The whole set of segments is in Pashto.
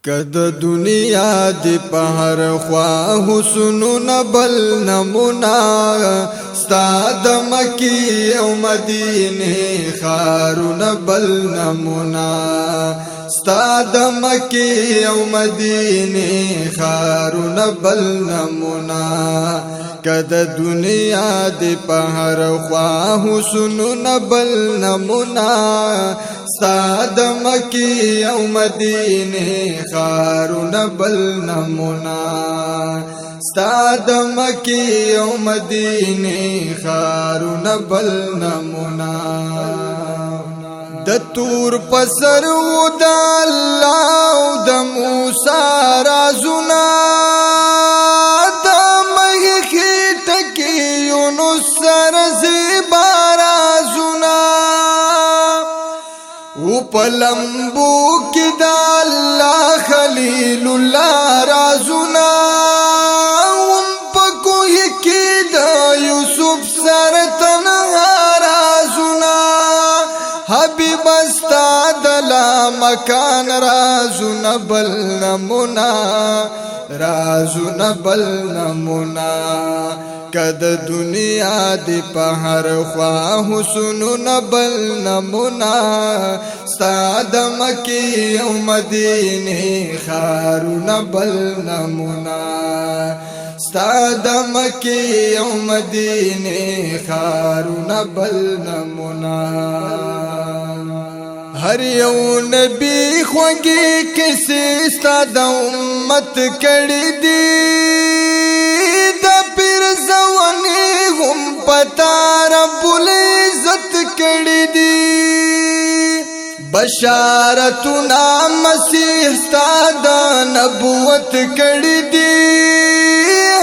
کد دنیا دی پہر خواہ حسنون بل نمونا ستاد مکی او مدینه خارون بل نمونا ستاد مکی او مدینه خارون بل نمونا کد دنیا دی پہر خواہ حسنون بل نمونا ستاد مکی او مدینه خارون بل نمونا ستاد مکی او مدینه خارون بل نمونا د تور پسر و د الله او د موسی رازونا د مه خټکی یونس سر زبارازونا او پلمبو کی دا اللہ خلیل اللہ رازونا ام پکوی کی دا یوسف سرطن رازونا حبیب استادلا مکان رازونا بل نمونا رازونا بل نمونا کد دنیا دی پہر خواہ حسنون بل نمونا ستاد مکی او مدینه خارون بل نمونا ستاد مکی او مدینه خارون بل نمونا ہر یو نبی خوگی کسی ستاد امت کڑی دی هم پتا رب العزت کڑی دی بشارتنا مسیح ستادا نبوت کڑی دی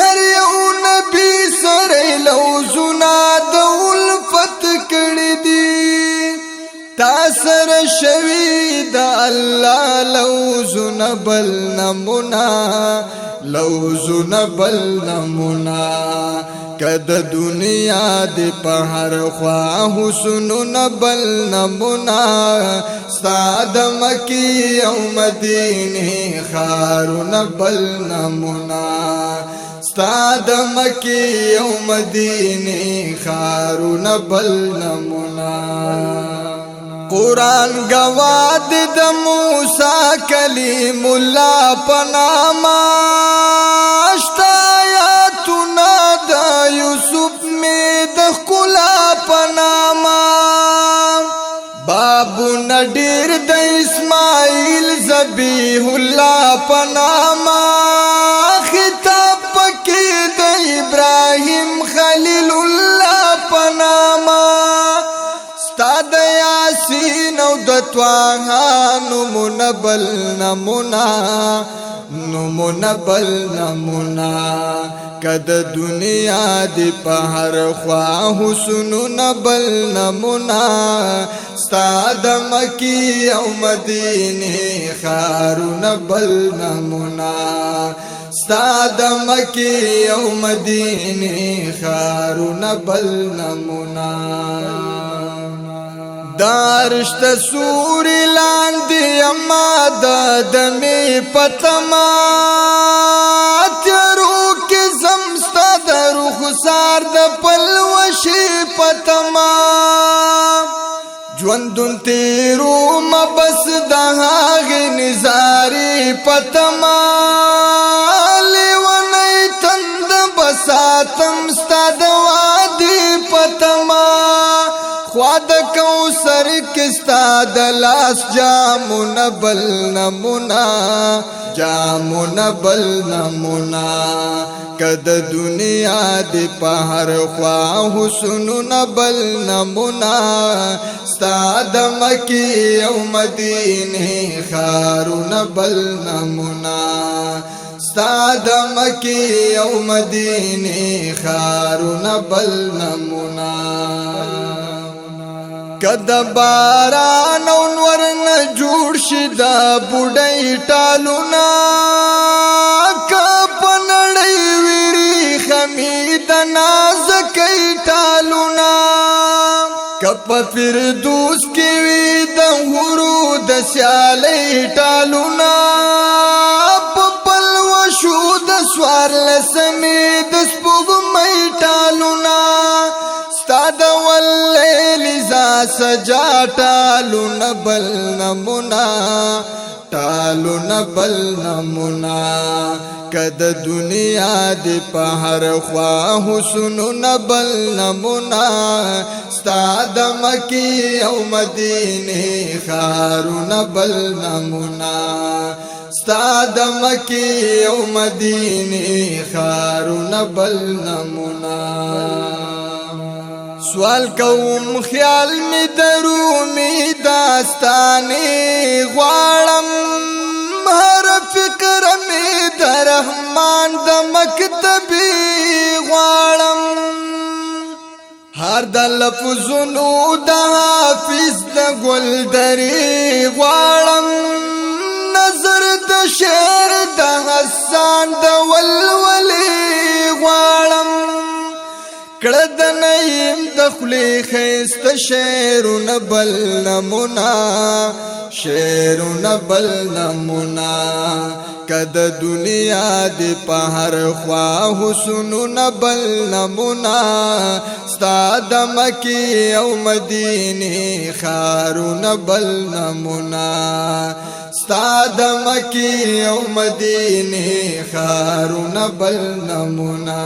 ہر یو نبی سر لوزنا دا الفت کڑی دی تاثر شوید اللہ لوزنا بل نمونا لوزنا بل نمونا کد دنیا دی پہر خواہ حسنون بل نمونا ستاد مکی او مدینه خارون بل نمونا ستاد مکی او مدینه خارون بل نمونا قرآن گواد د موسی کلیم اللہ پناما اشتایاتنا دا یوسف میں دخلا پناما بابو نڈیر دا اسماعیل زبیح اللہ پناما خطاب پکی دا ابراہیم خلیل اللہ پناما ستاد یاسین او د طه نمونه بل نمونا نمونه بل نمونا کد دنیا دی پہر خواہ حسنون بل نمونا ستاد مکی او مدینه خارون بل نمونا ستاد مکی او مدینه خارون بل نمونا دارشت سوری لاندی اما دادمی پتما تیرو کی زمستا درو خسار دا پلوشی پتما جوندن تیرو مبس دهاغی نزاری پتما لیونی تند بساتم ستا دوادی پتما خواد کوثر کستا دلاس جامون بل نمونا جامون بل نمونا کد دنیا دی پہر خواہ حسنون بل نمونا ستاد مکی او مدینه خارون بل نمونا ستاد مکی او مدینه خارون بل نمونا کد باران او نور نجوڑ شدا بوڑی ٹالونا کپ نڑی ویری خمید نازکی ٹالونا کپ فردوس کی وی د هورو د سیالۍ ټالونا سجا ټالو نبل نمونا ټالو نبل نمونا کد دنیا دی په هر خوا حسن نبل نمونا استاد مکی او مدینه خارو نبل نمونا استاد مکی او مدینه خارو نبل نمونا سوال کوم خیال می درو می داستانی غواړم هر فکر می در رحمان د مکتبی غواړم هر د لفظونو د حافظ د ګلدری غواړم نظر د شعر د حسان د ولولی غواړم کړه د نیم د خلی خیست شعرونه بل نمونا شعرونه بل نمونا کد دنیا دی په هر خوا حسنونه بل نمونا ستا د مکی او مدینه خارونه بل نمونا ستا د مکی او مدینه خارونه بل نمونا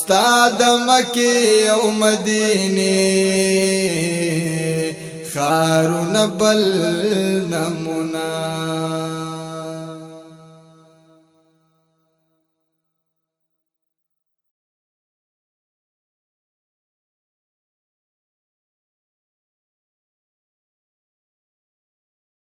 ستا د مکی او مدینه خارونه بل نمونا